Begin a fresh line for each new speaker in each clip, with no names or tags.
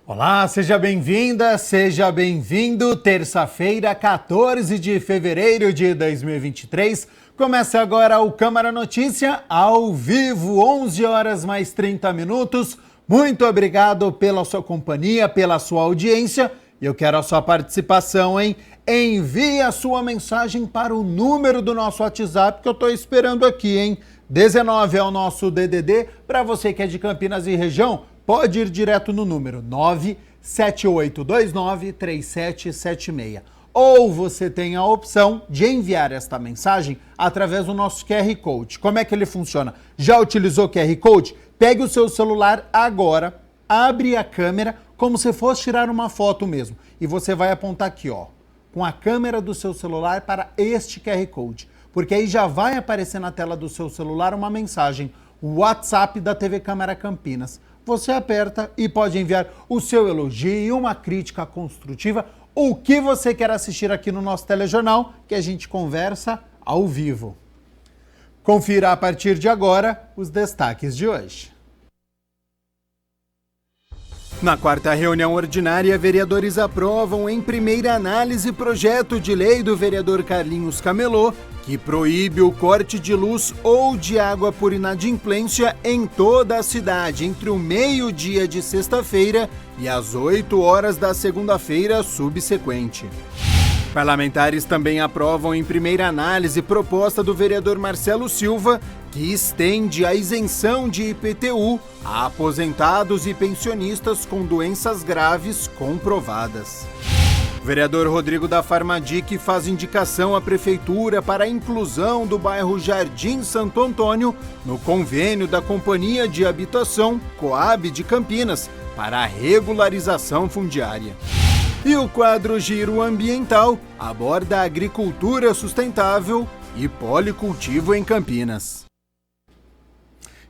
Olá, seja bem-vinda, seja bem-vindo. Terça-feira, 14 de fevereiro de 2023. Começa agora o Câmara Notícia, ao vivo, 11 horas mais 30 minutos. Muito obrigado pela sua companhia, pela sua audiência. E eu quero a sua participação, hein? Envie a sua mensagem para o número do nosso WhatsApp que eu estou esperando aqui, hein? 19 é o nosso DDD. Para você que é de Campinas e região, pode ir direto no número 978293776. Ou você tem a opção de enviar esta mensagem através do nosso QR Code. Como é que ele funciona? Já utilizou o QR Code? Pegue o seu celular agora, abre a câmera como se fosse tirar uma foto mesmo. E você vai apontar aqui, ó, com a câmera do seu celular para este QR Code. Porque aí já vai aparecer na tela do seu celular uma mensagem, o WhatsApp da TV Câmara Campinas. Você aperta e pode enviar o seu elogio, uma crítica construtiva, o que você quer assistir aqui no nosso telejornal, que a gente conversa ao vivo. Confira a partir de agora os destaques de hoje. Na quarta reunião ordinária, vereadores aprovam em primeira análise projeto de lei do vereador Carlinhos Camelô, que proíbe o corte de luz ou de água por inadimplência em toda a cidade entre o meio-dia de sexta-feira e as 8 horas da segunda-feira subsequente. Parlamentares também aprovam em primeira análise proposta do vereador Marcelo Silva, que estende a isenção de IPTU a aposentados e pensionistas com doenças graves comprovadas. O vereador Rodrigo da Farmadic faz indicação à Prefeitura para a inclusão do bairro Jardim Santo Antônio no convênio da Companhia de Habitação Coab de Campinas para a regularização fundiária. E o quadro Giro Ambiental aborda a agricultura sustentável e policultivo em Campinas.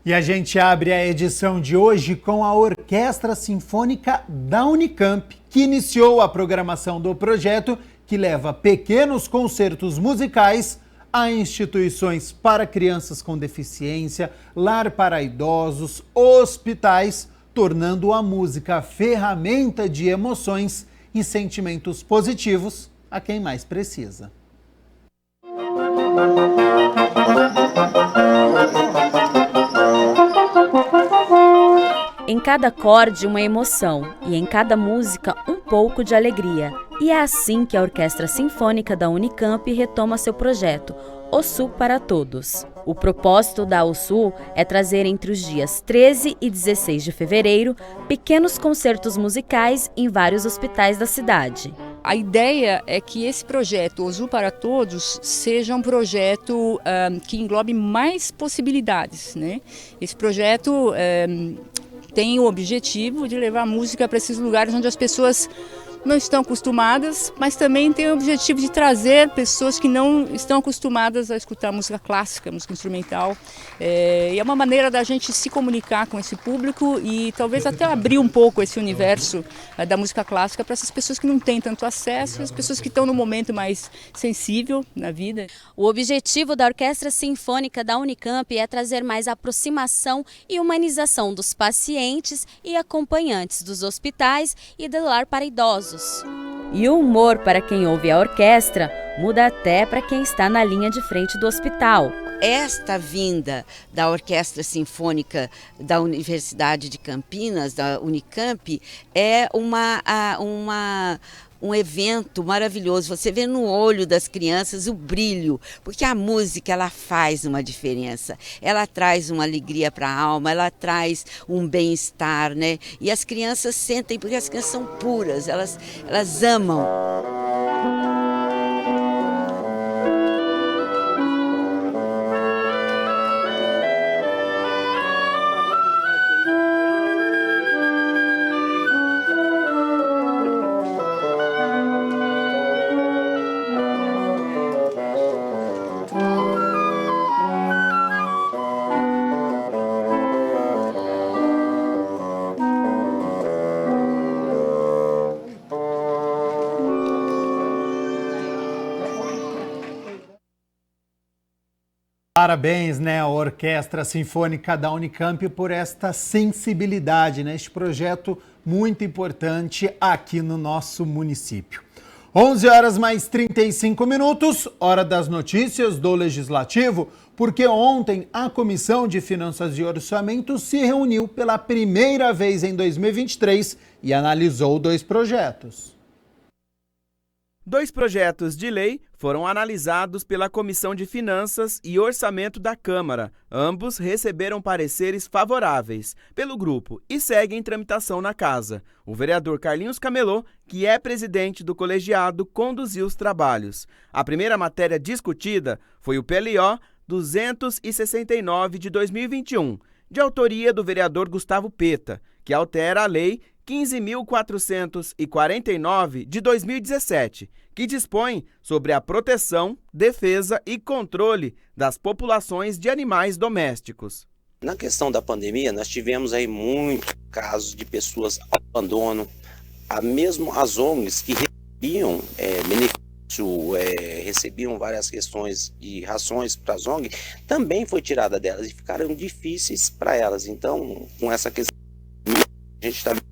E a gente abre a edição de hoje com a Orquestra Sinfônica da Unicamp, que iniciou a programação do projeto que leva pequenos concertos musicais a instituições para crianças com deficiência, lar para idosos, hospitais, tornando a música ferramenta de emoções e sentimentos positivos a quem mais precisa.
Em cada acorde, uma emoção, e em cada música, um pouco de alegria. E é assim que a Orquestra Sinfônica da Unicamp retoma seu projeto, OSU para Todos. O propósito da OSU é trazer entre os dias 13 e 16 de fevereiro pequenos concertos musicais em vários hospitais da cidade.
A ideia é que esse projeto OSU para Todos seja um projeto que englobe mais possibilidades, né? Esse projeto tem o objetivo de levar a música para esses lugares onde as pessoas não estão acostumadas, mas também tem o objetivo de trazer pessoas que não estão acostumadas a escutar música clássica, música instrumental. E é uma maneira da gente se comunicar com esse público e talvez até abrir um pouco esse universo da música clássica para essas pessoas que não têm tanto acesso, as pessoas que estão no momento mais sensível na vida.
O objetivo da Orquestra Sinfônica da Unicamp é trazer mais aproximação e humanização dos pacientes e acompanhantes dos hospitais e do lar para idosos. E o humor para quem ouve a orquestra muda até para quem está na linha de frente do hospital.
Esta vinda da Orquestra Sinfônica da Universidade de Campinas, da Unicamp, é um evento maravilhoso. Você vê no olho das crianças o brilho, porque a música ela faz uma diferença. Ela traz uma alegria para a alma, ela traz um bem-estar, né? E as crianças sentem, porque as crianças são puras, elas amam.
Parabéns, né, à Orquestra Sinfônica da Unicamp por esta sensibilidade, né, este projeto muito importante aqui no nosso município. 11h mais 35, hora das notícias do Legislativo, porque ontem a Comissão de Finanças e Orçamento se reuniu pela primeira vez em 2023 e analisou 2 projetos.
2 projetos de lei foram analisados pela Comissão de Finanças e Orçamento da Câmara. Ambos receberam pareceres favoráveis pelo grupo e seguem em tramitação na Casa. O vereador Carlinhos Camelô, que é presidente do colegiado, conduziu os trabalhos. A primeira matéria discutida foi o PLO 269 de 2021, de autoria do vereador Gustavo Peta, que altera a Lei 15.449 de 2017, que dispõe sobre a proteção, defesa e controle das populações de animais domésticos.
Na questão da pandemia, nós tivemos aí muitos casos de pessoas ao abandono, mesmo as ONGs que recebiam benefício, recebiam várias questões de rações para as ONGs, também foi tirada delas e ficaram difíceis para elas. Então, com essa questão, a gente está na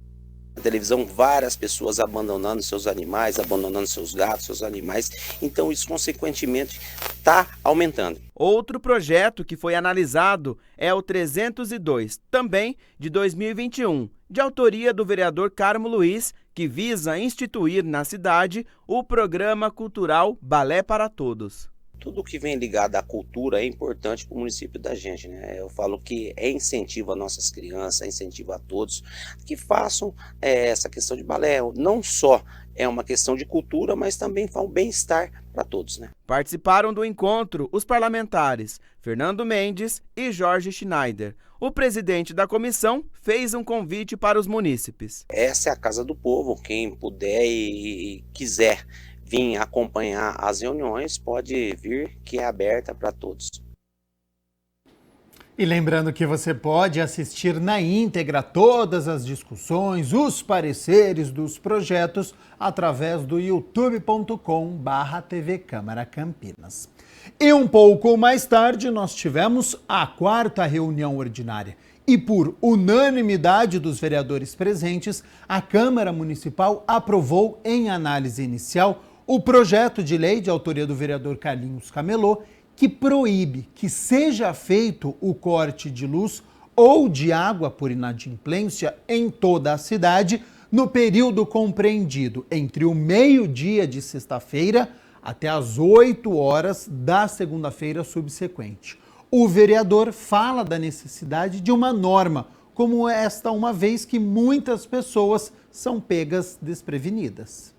televisão várias pessoas abandonando seus animais, abandonando seus gatos, seus animais, então isso consequentemente está aumentando.
Outro projeto que foi analisado é o 302, também de 2021, de autoria do vereador Carmo Luiz, que visa instituir na cidade o programa cultural Balé para Todos.
Tudo que vem ligado à cultura é importante para o município da gente, né? Eu falo que incentiva nossas crianças, incentiva a todos que façam essa questão de balé. Não só é uma questão de cultura, mas também faz um bem-estar para todos, né?
Participaram do encontro os parlamentares Fernando Mendes e Jorge Schneider. O presidente da comissão fez um convite para os munícipes.
Essa é a Casa do Povo, quem puder e quiser vir acompanhar as reuniões, pode vir, que é aberta para todos.
E lembrando que você pode assistir na íntegra todas as discussões, os pareceres dos projetos através do youtube.com/TV Câmara Campinas. E um pouco mais tarde nós tivemos a 4ª reunião ordinária. E por unanimidade dos vereadores presentes, a Câmara Municipal aprovou em análise inicial o projeto de lei de autoria do vereador Carlinhos Camelô, que proíbe que seja feito o corte de luz ou de água por inadimplência em toda a cidade no período compreendido entre o meio-dia de sexta-feira até as 8 horas da segunda-feira subsequente. O vereador fala da necessidade de uma norma como esta, uma vez que muitas pessoas são pegas desprevenidas.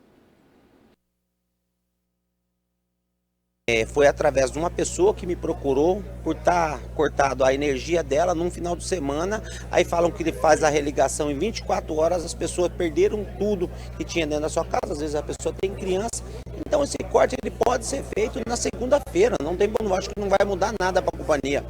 Foi através de uma pessoa que me procurou por estar cortado a energia dela num final de semana. Aí falam que ele faz a religação em 24 horas, as pessoas perderam tudo que tinha dentro da sua casa. Às vezes a pessoa tem criança. Então esse corte ele pode ser feito na segunda-feira. Não acho que não vai mudar nada para a companhia.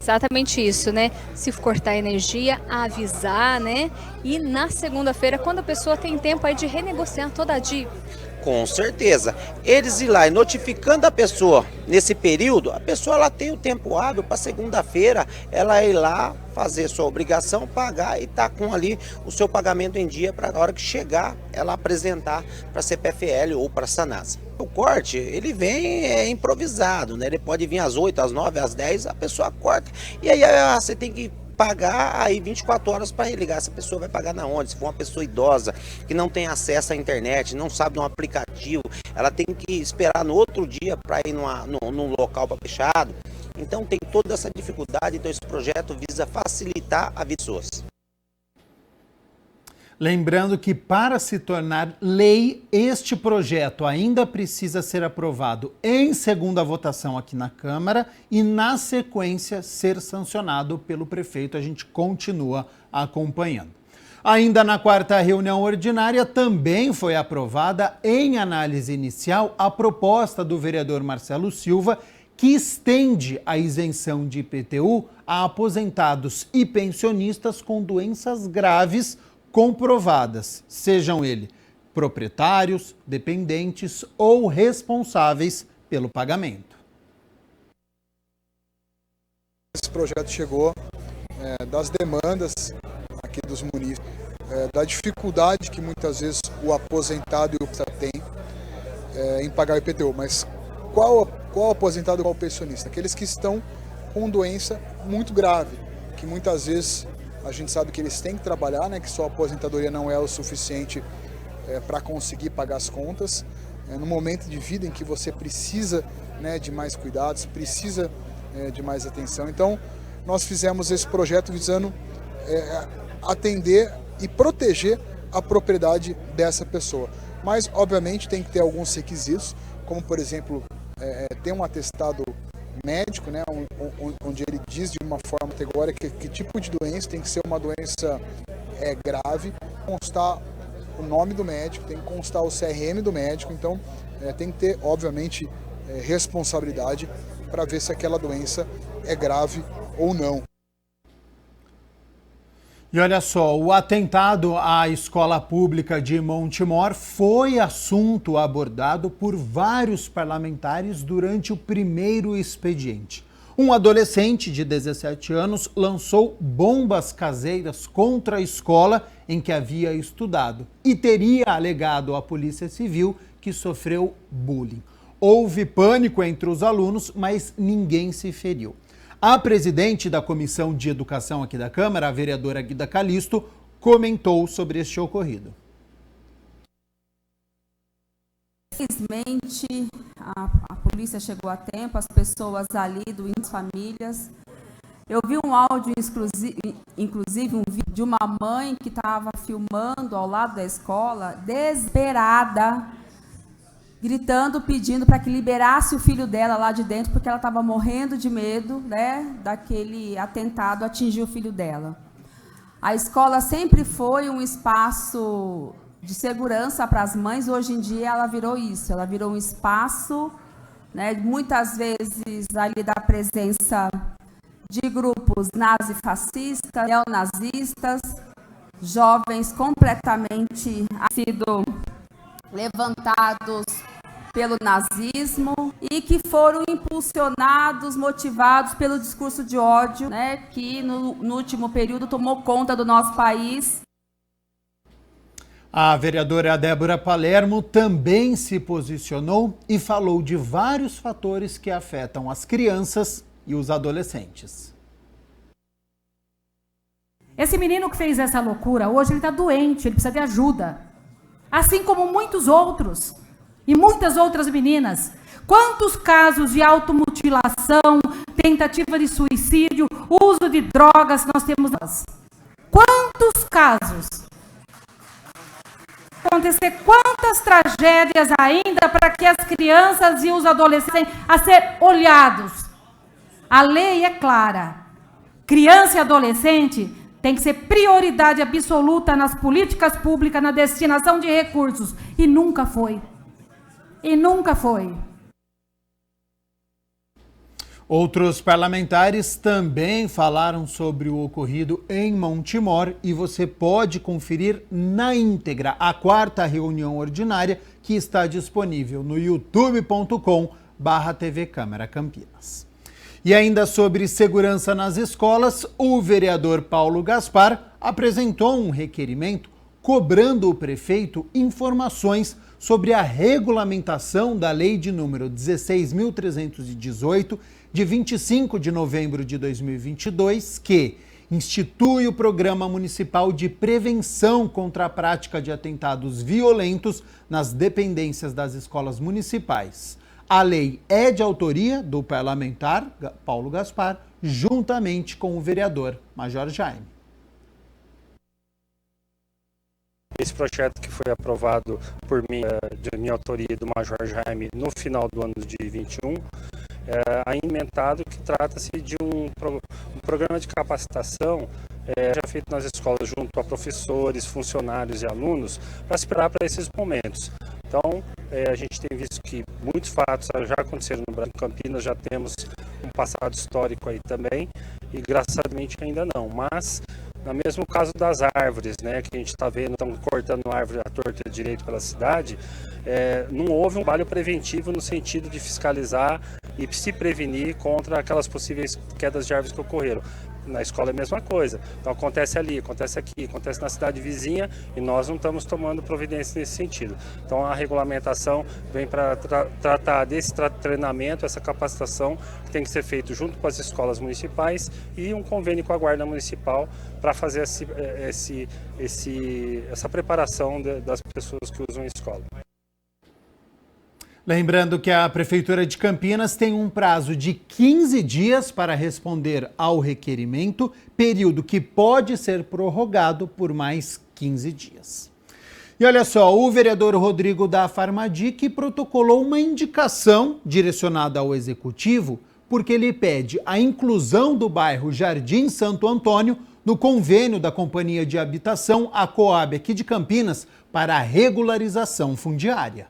Exatamente isso, né? Se cortar a energia, avisar, né? E na segunda-feira, quando a pessoa tem tempo aí de renegociar toda a dívida.
Com certeza. Eles ir lá e notificando a pessoa nesse período, a pessoa ela tem o tempo hábil para segunda-feira ela ir lá fazer sua obrigação, pagar e tá com ali o seu pagamento em dia para a hora que chegar ela apresentar para a CPFL ou para a Sanasa. O corte, ele vem improvisado, né? Ele pode vir às 8, às 9, às 10, a pessoa corta. E aí você tem que pagar aí 24 horas para religar. Essa pessoa vai pagar na onde? Se for uma pessoa idosa que não tem acesso à internet, não sabe de um aplicativo, ela tem que esperar no outro dia para ir num local para fechado. Então tem toda essa dificuldade. Então esse projeto visa facilitar a vida das pessoas.
Lembrando que para se tornar lei, este projeto ainda precisa ser aprovado em segunda votação aqui na Câmara e, na sequência, ser sancionado pelo prefeito. A gente continua acompanhando. Ainda na 4ª reunião ordinária, também foi aprovada em análise inicial a proposta do vereador Marcelo Silva, que estende a isenção de IPTU a aposentados e pensionistas com doenças graves comprovadas, sejam eles proprietários, dependentes ou responsáveis pelo pagamento.
projeto chegou das demandas aqui dos munícipes, da dificuldade que muitas vezes o aposentado e o pensionista têm em pagar o IPTU. Mas qual aposentado e qual pensionista? Aqueles que estão com doença muito grave, que muitas vezes a gente sabe que eles têm que trabalhar, né, que só a aposentadoria não é o suficiente para conseguir pagar as contas. No momento de vida em que você precisa, né, de mais cuidados, precisa de mais atenção. Então, nós fizemos esse projeto visando atender e proteger a propriedade dessa pessoa. Mas, obviamente, tem que ter alguns requisitos, como, por exemplo, ter um atestado médico, né, onde ele diz de uma forma categórica que tipo de doença, tem que ser uma doença grave, constar o nome do médico, tem que constar o CRM do médico, então tem que ter, obviamente, responsabilidade para ver se aquela doença é grave ou não.
E olha só, o atentado à escola pública de Montemor foi assunto abordado por vários parlamentares durante o primeiro expediente. Um adolescente de 17 anos lançou bombas caseiras contra a escola em que havia estudado e teria alegado à Polícia Civil que sofreu bullying. Houve pânico entre os alunos, mas ninguém se feriu. A presidente da Comissão de Educação aqui da Câmara, a vereadora Guida Calisto, comentou sobre este ocorrido.
Infelizmente, a polícia chegou a tempo, as pessoas ali, doentes, famílias. Eu vi um áudio, inclusive um vídeo de uma mãe que estava filmando ao lado da escola, desesperada, gritando, pedindo para que liberasse o filho dela lá de dentro, porque ela estava morrendo de medo, né, daquele atentado atingir o filho dela. A escola sempre foi um espaço de segurança para as mães, hoje em dia ela virou isso, ela virou um espaço, né, muitas vezes ali da presença de grupos nazifascistas, neonazistas, jovens completamente sido levantados pelo nazismo e que foram impulsionados, motivados pelo discurso de ódio, né, que no último período tomou conta do nosso país.
A vereadora Débora Palermo também se posicionou e falou de vários fatores que afetam as crianças e os adolescentes.
Esse menino que fez essa loucura, hoje ele está doente, ele precisa de ajuda. Assim como muitos outros e muitas outras meninas. Quantos casos de automutilação, tentativa de suicídio, uso de drogas nós temos? Quantos casos? Acontecer quantas tragédias ainda para que as crianças e os adolescentes a ser olhados. A lei é clara. Criança e adolescente tem que ser prioridade absoluta nas políticas públicas, na destinação de recursos. E nunca foi. E nunca foi.
Outros parlamentares também falaram sobre o ocorrido em Montemor e você pode conferir na íntegra a 4ª reunião ordinária que está disponível no youtube.com/TV Câmara Campinas. E ainda sobre segurança nas escolas, o vereador Paulo Gaspar apresentou um requerimento cobrando o prefeito informações sobre a regulamentação da lei de número 16.318, de 25 de novembro de 2022, que institui o Programa Municipal de Prevenção contra a Prática de Atentados Violentos nas dependências das escolas municipais. A lei é de autoria do parlamentar Paulo Gaspar, juntamente com o vereador Major Jaime.
Esse projeto que foi aprovado por mim, de minha autoria e do Major Jaime, no final do ano de 2021, ainda inventado que trata-se de um programa de capacitação já feito nas escolas junto a professores, funcionários e alunos, para se preparar para esses momentos. Então, a gente tem visto que muitos fatos já aconteceram no Brasil. Em Campinas já temos um passado histórico aí também, e graçosamente ainda não. Mas, no mesmo caso das árvores, né, que a gente está vendo, estão cortando árvore à torta direito pela cidade, não houve um trabalho preventivo no sentido de fiscalizar e se prevenir contra aquelas possíveis quedas de árvores que ocorreram. Na escola é a mesma coisa. Então acontece ali, acontece aqui, acontece na cidade vizinha e nós não estamos tomando providência nesse sentido. Então a regulamentação vem para tratar desse treinamento, essa capacitação que tem que ser feito junto com as escolas municipais e um convênio com a Guarda Municipal para fazer essa preparação das pessoas que usam a escola.
Lembrando que a Prefeitura de Campinas tem um prazo de 15 dias para responder ao requerimento, período que pode ser prorrogado por mais 15 dias. E olha só, o vereador Rodrigo da Farmadic protocolou uma indicação direcionada ao Executivo, porque ele pede a inclusão do bairro Jardim Santo Antônio no convênio da Companhia de Habitação, a Coab aqui de Campinas, para a regularização fundiária.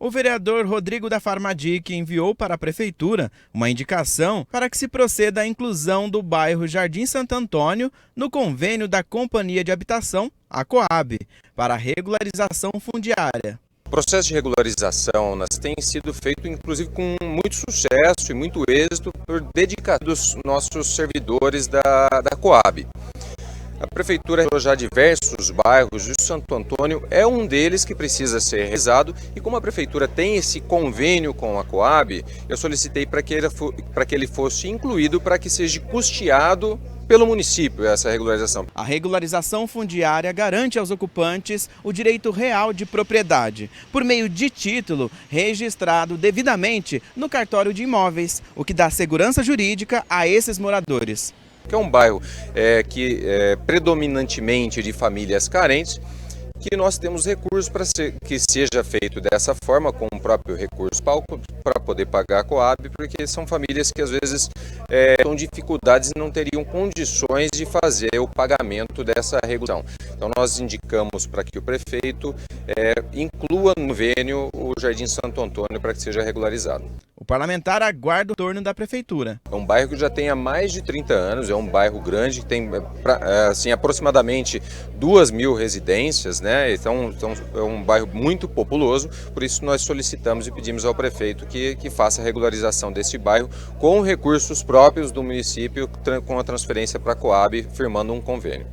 O vereador Rodrigo da Farmadic enviou para a Prefeitura uma indicação para que se proceda à inclusão do bairro Jardim Santo Antônio no convênio da Companhia de Habitação, a Coab, para a regularização fundiária.
O processo de regularização tem sido feito, inclusive, com muito sucesso e muito êxito por dedicação dos nossos servidores da Coab. A Prefeitura já diversos bairros e o Santo Antônio é um deles que precisa ser realizado e como a Prefeitura tem esse convênio com a Coab, eu solicitei para que ele fosse incluído para que seja custeado pelo município essa regularização.
A regularização fundiária garante aos ocupantes o direito real de propriedade, por meio de título registrado devidamente no cartório de imóveis, o que dá segurança jurídica a esses moradores.
Que é um bairro que é predominantemente de famílias carentes, que nós temos recursos para que seja feito dessa forma, com o próprio recurso para poder pagar a Coab, porque são famílias que às vezes têm dificuldades e não teriam condições de fazer o pagamento dessa regulação. Então nós indicamos para que o prefeito inclua no convênio o Jardim Santo Antônio para que seja regularizado.
O parlamentar aguarda o retorno da Prefeitura.
É um bairro que já tem há mais de 30 anos, é um bairro grande, que tem aproximadamente 2.000 residências, né? Então é um bairro muito populoso, por isso nós solicitamos e pedimos ao prefeito que faça a regularização desse bairro com recursos próprios do município, com a transferência para a Coab, firmando um convênio.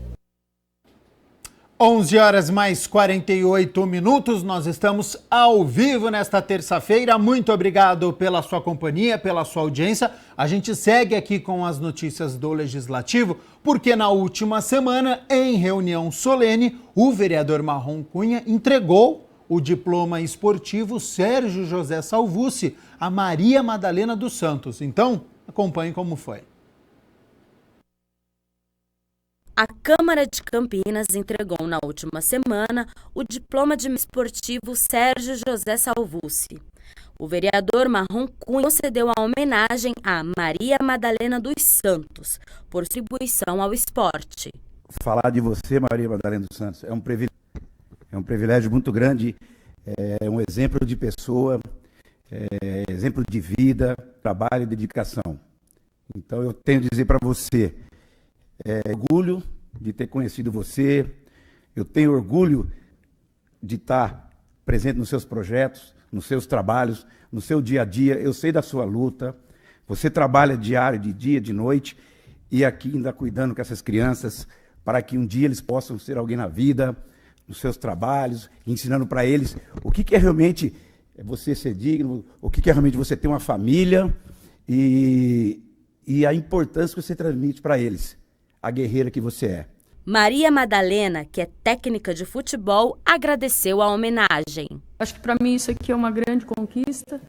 11 horas mais 48 minutos, nós estamos ao vivo nesta terça-feira. Muito obrigado pela sua companhia, pela sua audiência. A gente segue aqui com as notícias do Legislativo, porque na última semana, em reunião solene, o vereador Marrom Cunha entregou o diploma esportivo Sérgio José Salvucci a Maria Madalena dos Santos. Então, acompanhe como foi.
A Câmara de Campinas entregou na última semana o diploma de esportivo Sérgio José Salvucci. O vereador Marrom Cunha concedeu a homenagem a Maria Madalena dos Santos por contribuição ao esporte.
Falar de você, Maria Madalena dos Santos, é um privilégio muito grande, é um exemplo de pessoa, exemplo de vida, trabalho e dedicação. Então eu tenho a dizer para você, orgulho de ter conhecido você, eu tenho orgulho de estar presente nos seus projetos, nos seus trabalhos, no seu dia a dia, eu sei da sua luta, você trabalha diário, de dia, de noite, e aqui ainda cuidando com essas crianças, para que um dia eles possam ser alguém na vida, nos seus trabalhos, ensinando para eles o que é realmente você ser digno, o que é realmente você ter uma família, e a importância que você transmite para eles. A guerreira que você é.
Maria Madalena, que é técnica de futebol, agradeceu a homenagem.
Acho que para mim isso aqui é uma grande conquista,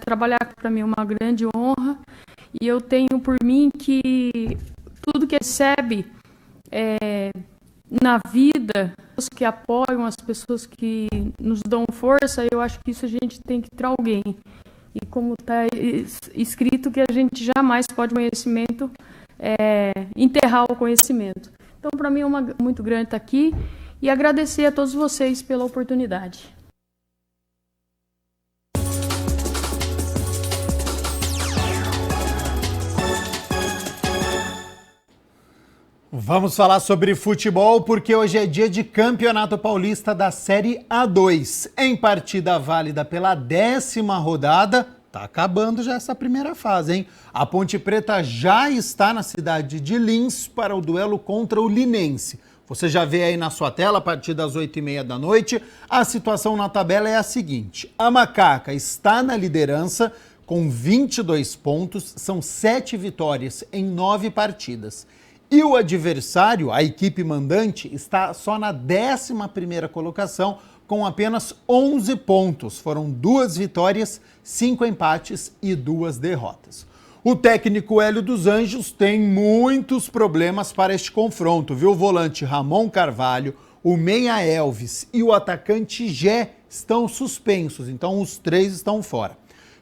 trabalhar para mim é uma grande honra, e eu tenho por mim que tudo que recebe na vida, os que apoiam, as pessoas que nos dão força, eu acho que isso a gente tem que ter alguém. E como está escrito que a gente jamais pode conhecimento enterrar o conhecimento. Então, para mim é muito grande estar aqui e agradecer a todos vocês pela oportunidade.
Vamos falar sobre futebol porque hoje é dia de Campeonato Paulista da Série A2. Em partida válida pela 10ª rodada, tá acabando já essa primeira fase, hein? A Ponte Preta já está na cidade de Lins para o duelo contra o Linense. Você já vê aí na sua tela, a partir das 8h30 da noite, a situação na tabela é a seguinte. A Macaca está na liderança com 22 pontos, são 7 vitórias em 9 partidas. E o adversário, a equipe mandante, está só na 11ª colocação com apenas 11 pontos. Foram 2 vitórias, 5 empates e 2 derrotas. O técnico Hélio dos Anjos tem muitos problemas para este confronto, viu? O volante Ramon Carvalho, o meia Elvis e o atacante Gé estão suspensos, então os 3 estão fora.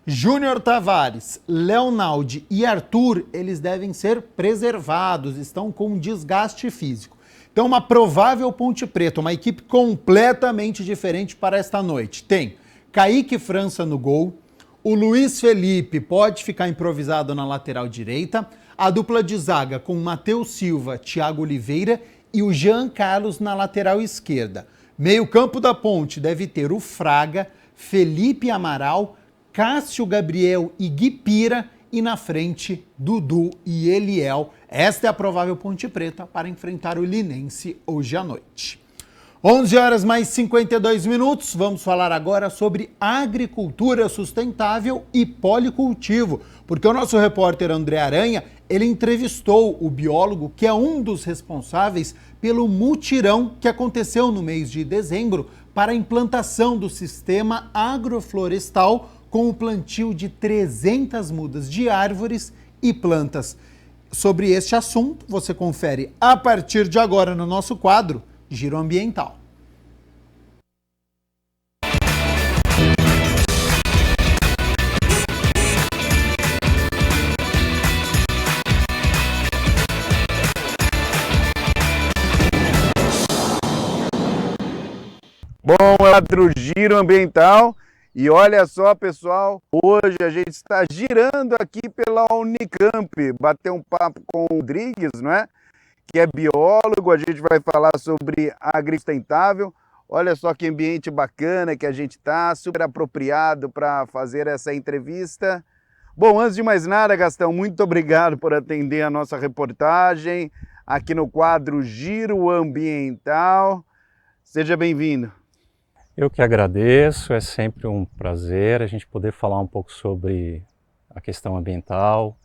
Júnior Tavares, Leonaldi e Arthur, eles devem ser preservados, estão com desgaste físico. Então, uma provável Ponte Preta, uma equipe completamente diferente para esta noite. Tem Kaique França no gol, o Luiz Felipe pode ficar improvisado na lateral direita, a dupla de zaga com Matheus Silva, Thiago Oliveira e o Jean Carlos na lateral esquerda. Meio campo da Ponte deve ter o Fraga, Felipe Amaral, Cássio Gabriel e Gui Pira, e na frente, Dudu e Eliel. Esta é a provável Ponte Preta para enfrentar o Linense hoje à noite. 11h52, vamos falar agora sobre agricultura sustentável e policultivo, porque o nosso repórter André Aranha, ele entrevistou o biólogo que é um dos responsáveis pelo mutirão que aconteceu no mês de dezembro para a implantação do sistema agroflorestal com o plantio de 300 mudas de árvores e plantas. Sobre este assunto, você confere a partir de agora no nosso quadro Giro Ambiental.
Bom, é o Giro Ambiental. E olha só, pessoal, hoje a gente está girando aqui pela Unicamp, bater um papo com o Rodrigues, não é? Que é biólogo, a gente vai falar sobre agricultura sustentável. Olha só que ambiente bacana que a gente está, super apropriado para fazer essa entrevista. Bom, antes de mais nada, Gastão, muito obrigado por atender a nossa reportagem aqui no quadro Giro Ambiental. Seja bem-vindo.
Eu que agradeço, é sempre um prazer a gente poder falar um pouco sobre a questão ambiental,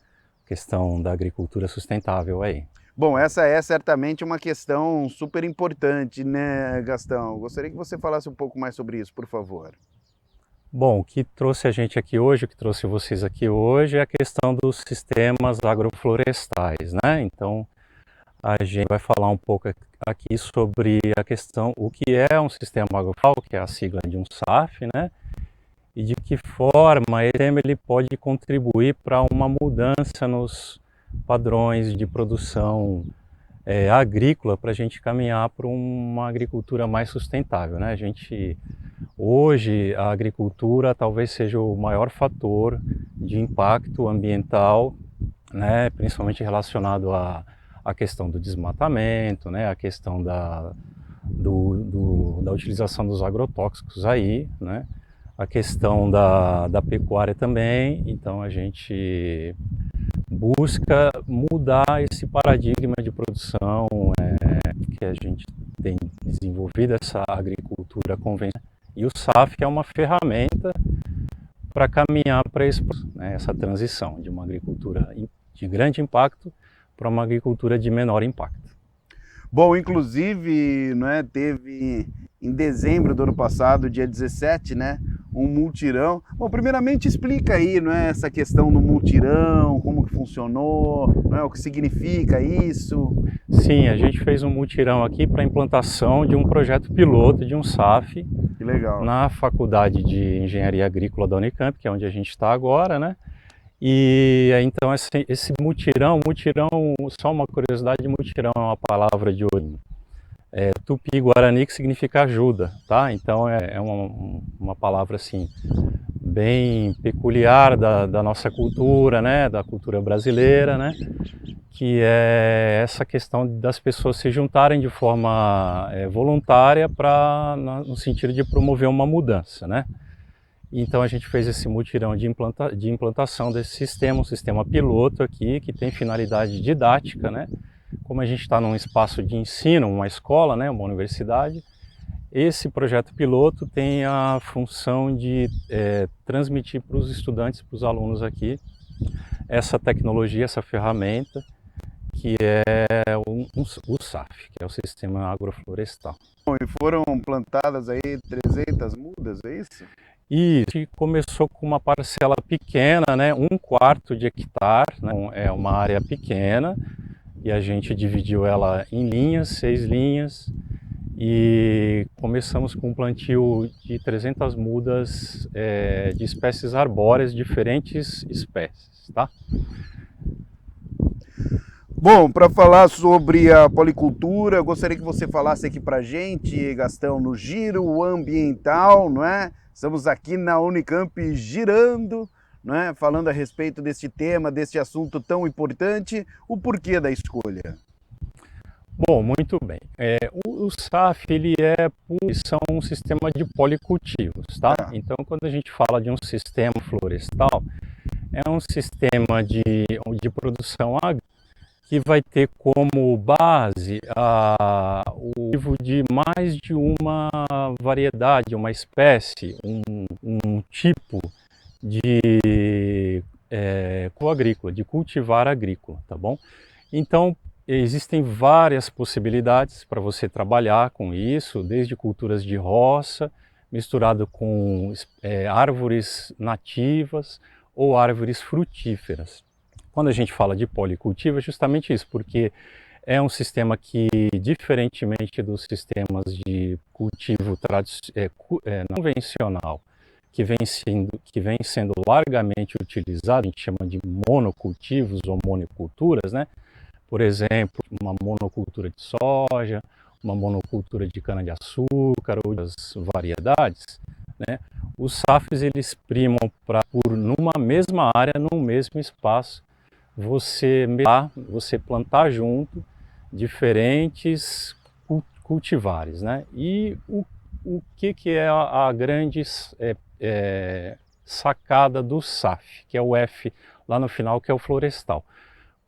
a questão da agricultura sustentável aí.
Bom, essa é certamente uma questão super importante, né, Gastão? Gostaria que você falasse um pouco mais sobre isso, por favor.
Bom, o que trouxe a gente aqui hoje, o que trouxe vocês aqui hoje é a questão dos sistemas agroflorestais, né? Então, a gente vai falar um pouco aqui sobre a questão, o que é um sistema agroflorestal, que é a sigla de um SAF, né? E de que forma ele pode contribuir para uma mudança nos padrões de produção agrícola para a gente caminhar para uma agricultura mais sustentável, né? Hoje a agricultura talvez seja o maior fator de impacto ambiental, né? Principalmente relacionado a questão do desmatamento, né, a questão da utilização dos agrotóxicos aí, né, a questão da pecuária também. Então a gente busca mudar esse paradigma de produção que a gente tem desenvolvido, essa agricultura convencional. E o SAF é uma ferramenta para caminhar para essa transição de uma agricultura de grande impacto para uma agricultura de menor impacto.
Bom, inclusive, né, teve em dezembro do ano passado, dia 17, né, um multirão. Bom, primeiramente explica aí, né, essa questão do multirão, como que funcionou, né, o que significa isso.
Sim, a gente fez um multirão aqui para a implantação de um projeto piloto de um SAF.
Que legal.
Na Faculdade de Engenharia Agrícola da Unicamp, que é onde a gente está agora, né? E então esse mutirão, só uma curiosidade, mutirão é uma palavra de origem tupi-guarani que significa ajuda, tá? Então é uma palavra assim
bem peculiar da nossa cultura, né, da cultura brasileira, né, que é essa questão das pessoas se juntarem de forma voluntária no sentido de promover uma mudança, né. Então a gente fez esse mutirão de implantação desse sistema, um sistema piloto aqui, que tem finalidade didática, né. Como a gente está num espaço de ensino, uma escola, né, uma universidade, esse projeto piloto tem a função de transmitir para os estudantes, para os alunos aqui, essa tecnologia, essa ferramenta, que é o SAF, que é o Sistema Agroflorestal.
Bom, e foram plantadas aí 300 mudas, é isso?
Isso, começou com uma parcela pequena, né, 1/4 de hectare, né, é uma área pequena, e a gente dividiu ela em linhas, 6 linhas, e começamos com um plantio de 300 mudas de espécies arbóreas, diferentes espécies, tá?
Bom, para falar sobre a policultura, eu gostaria que você falasse aqui para a gente, Gastão, no Giro Ambiental, não é? Estamos aqui na Unicamp girando, não é? Falando a respeito deste tema, deste assunto tão importante, o porquê da escolha.
Bom, muito bem. O SAF, são um sistema de policultivos, tá? Então, quando a gente fala de um sistema florestal, é um sistema de produção agrícola que vai ter como base o cultivo de mais de uma variedade, uma espécie, um tipo de agrícola, de cultivar agrícola, tá bom? Então, existem várias possibilidades para você trabalhar com isso, desde culturas de roça, misturado com árvores nativas ou árvores frutíferas. Quando a gente fala de policultivo é justamente isso, porque é um sistema que, diferentemente dos sistemas de cultivo não convencional, que vem sendo largamente utilizado, a gente chama de monocultivos ou monoculturas, né? Por exemplo, uma monocultura de soja, uma monocultura de cana-de-açúcar ou outras variedades, né? Os SAFs, eles primam por numa mesma área, num mesmo espaço, você plantar junto diferentes cultivares, né? E o que é a grande sacada do SAF, que é o F lá no final, que é o florestal?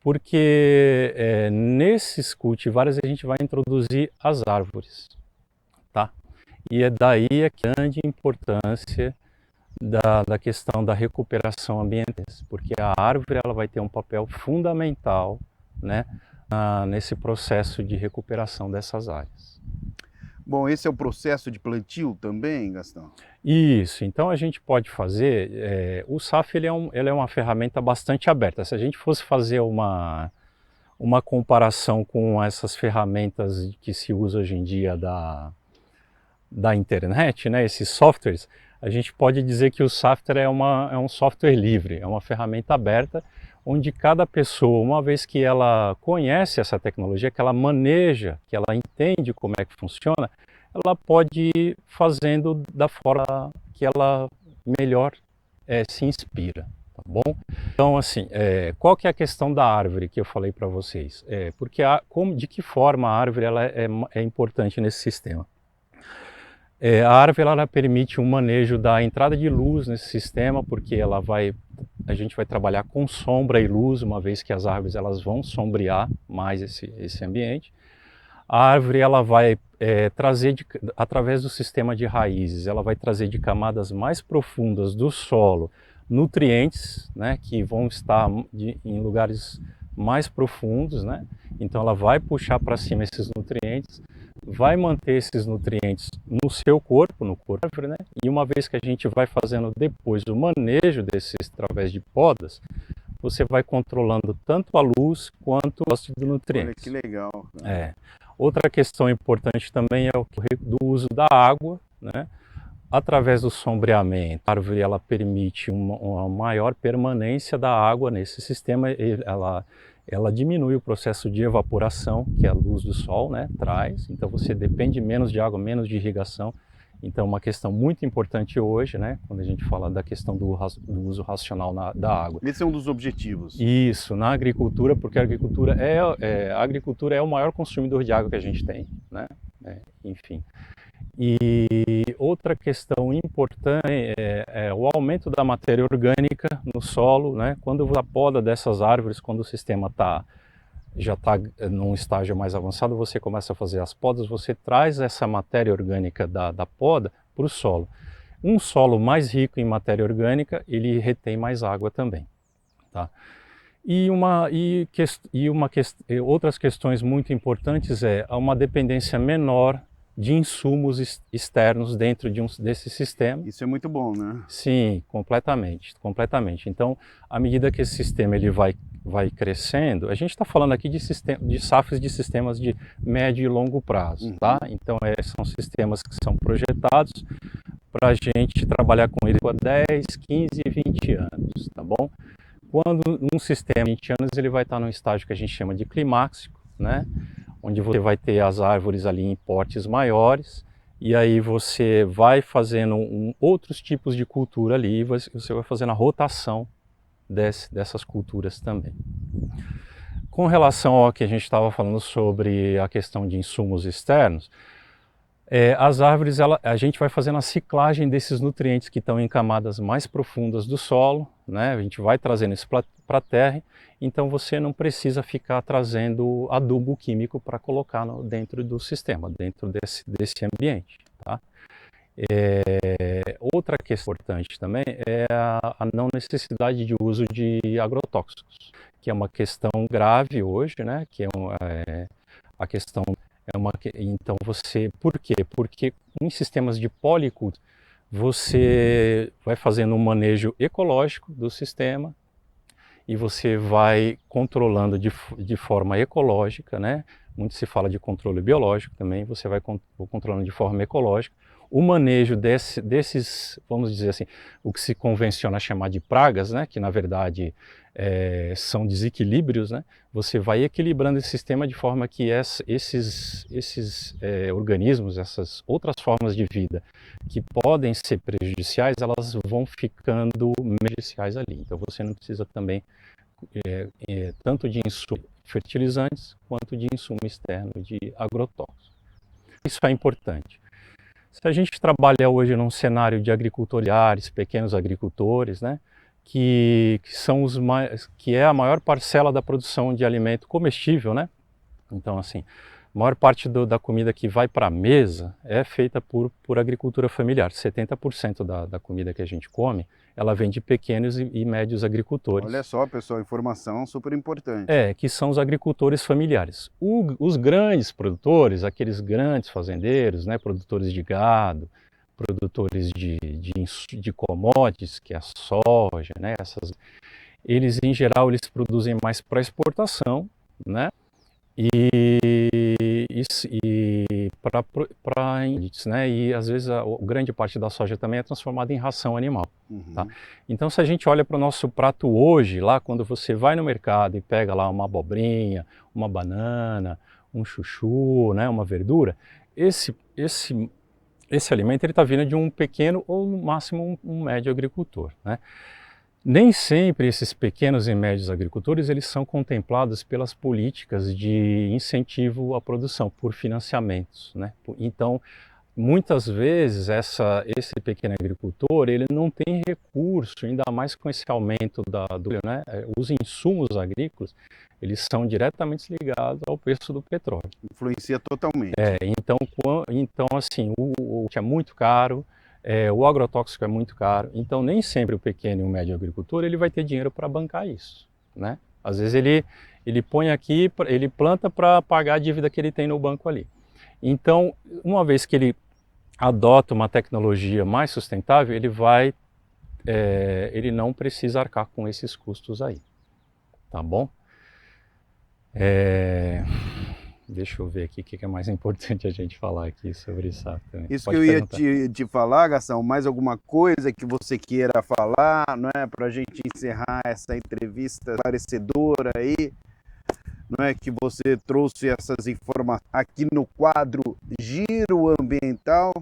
Porque nesses cultivares a gente vai introduzir as árvores, tá? E é daí a grande importância da questão da recuperação ambiental, porque a árvore ela vai ter um papel fundamental, né, nesse processo de recuperação dessas áreas.
Bom, esse é o processo de plantio também, Gastão?
Isso, então a gente pode fazer, o SAF ele é uma ferramenta bastante aberta. Se a gente fosse fazer uma comparação com essas ferramentas que se usa hoje em dia da internet, né, esses softwares, a gente pode dizer que o software é um software livre, é uma ferramenta aberta, onde cada pessoa, uma vez que ela conhece essa tecnologia, que ela maneja, que ela entende como é que funciona, ela pode ir fazendo da forma que ela melhor se inspira, tá bom? Então, assim, qual que é a questão da árvore que eu falei para vocês? Porque de que forma a árvore ela é importante nesse sistema? A árvore ela permite um manejo da entrada de luz nesse sistema, porque a gente vai trabalhar com sombra e luz, uma vez que as árvores elas vão sombrear mais esse ambiente. A árvore ela vai trazer, através do sistema de raízes, ela vai trazer de camadas mais profundas do solo nutrientes, né, que vão estar em lugares mais profundos, né? Então ela vai puxar para cima esses nutrientes, vai manter esses nutrientes no seu corpo, no corpo da árvore, né? E uma vez que a gente vai fazendo depois o manejo desses através de podas, você vai controlando tanto a luz quanto o gasto de nutrientes.
Olha que legal.
Outra questão importante também é o do uso da água, né? Através do sombreamento, a árvore ela permite uma maior permanência da água nesse sistema, ela diminui o processo de evaporação que a luz do sol, né, traz, então você depende menos de água, menos de irrigação, Então, uma questão muito importante hoje, né, quando a gente fala da questão do uso racional da água.
Esse é um dos objetivos.
Isso, na agricultura, porque a agricultura é o maior consumidor de água que a gente tem, né? Enfim. E outra questão importante é o aumento da matéria orgânica no solo, né? Quando a poda dessas árvores, quando o sistema já está num estágio mais avançado, você começa a fazer as podas, você traz essa matéria orgânica da poda para o solo. Um solo mais rico em matéria orgânica, ele retém mais água também. Tá? Outras questões muito importantes há uma dependência menor de insumos externos dentro desse sistema.
Isso é muito bom, né?
Sim, completamente. Então, à medida que esse sistema ele vai crescendo, a gente está falando aqui de SAFs de sistemas de médio e longo prazo, tá? Então, são sistemas que são projetados para a gente trabalhar com eles por 10, 15, 20 anos, tá bom? Quando um sistema de 20 anos, ele vai estar num estágio que a gente chama de climáxico, né? Onde você vai ter as árvores ali em portes maiores, e aí você vai fazendo outros tipos de cultura ali, e você vai fazendo a rotação dessas culturas também. Com relação ao que a gente estava falando sobre a questão de insumos externos, as árvores, a gente vai fazendo a ciclagem desses nutrientes que estão em camadas mais profundas do solo, né? A gente vai trazendo isso para a terra, então você não precisa ficar trazendo adubo químico para colocar dentro do sistema, dentro desse ambiente. Tá? Outra questão importante também é a não necessidade de uso de agrotóxicos, que é uma questão grave hoje, né? Que a questão então por quê? Porque em sistemas de policultura você vai fazendo um manejo ecológico do sistema e você vai controlando de forma ecológica, né? Muito se fala de controle biológico também, você vai controlando de forma ecológica o manejo desses, vamos dizer assim, o que se convenciona chamar de pragas, né? Que na verdade são desequilíbrios, né? Você vai equilibrando esse sistema de forma que esses organismos, essas outras formas de vida que podem ser prejudiciais, elas vão ficando prejudiciais ali. Então você não precisa também tanto de insumos fertilizantes quanto de insumo externo de agrotóxicos. Isso é importante. Se a gente trabalha hoje num cenário de agricultores, pequenos agricultores, né, que é a maior parcela da produção de alimento comestível, né? Então, assim, a maior parte da comida que vai para a mesa é feita por agricultura familiar. 70% da comida que a gente come, ela vem de pequenos e médios agricultores.
Olha só, pessoal, informação super importante.
Que são os agricultores familiares. Os grandes produtores, aqueles grandes fazendeiros, né, produtores de gado, produtores de commodities, que é a soja, né, eles em geral eles produzem mais para exportação, né, para índices, né, e às vezes grande parte da soja também é transformada em ração animal. Tá? Então, se a gente olha para o nosso prato hoje, lá quando você vai no mercado e pega lá uma abobrinha, uma banana, um chuchu, né, uma verdura, esse alimento está vindo de um pequeno ou no máximo um médio agricultor, né? Nem sempre esses pequenos e médios agricultores eles são contemplados pelas políticas de incentivo à produção, por financiamentos, né? Então, muitas vezes esse pequeno agricultor ele não tem recurso, ainda mais com esse aumento né? Os insumos agrícolas eles são diretamente ligados ao preço do petróleo.
Influencia totalmente.
Então assim, o que é muito caro, o agrotóxico é muito caro, então nem sempre o pequeno e o médio agricultor ele vai ter dinheiro para bancar isso, né? Às vezes ele põe aqui, ele planta para pagar a dívida que ele tem no banco ali. Então, uma vez que ele adota uma tecnologia mais sustentável, ele não precisa arcar com esses custos aí, tá bom? Deixa eu ver aqui o que é mais importante a gente falar aqui sobre isso também.
Isso
Pode
que eu
perguntar.
ia te falar, Gastão, mais alguma coisa que você queira falar, não é, para a gente encerrar essa entrevista esclarecedora aí, não é, que você trouxe essas informações aqui no quadro Giro Ambiental.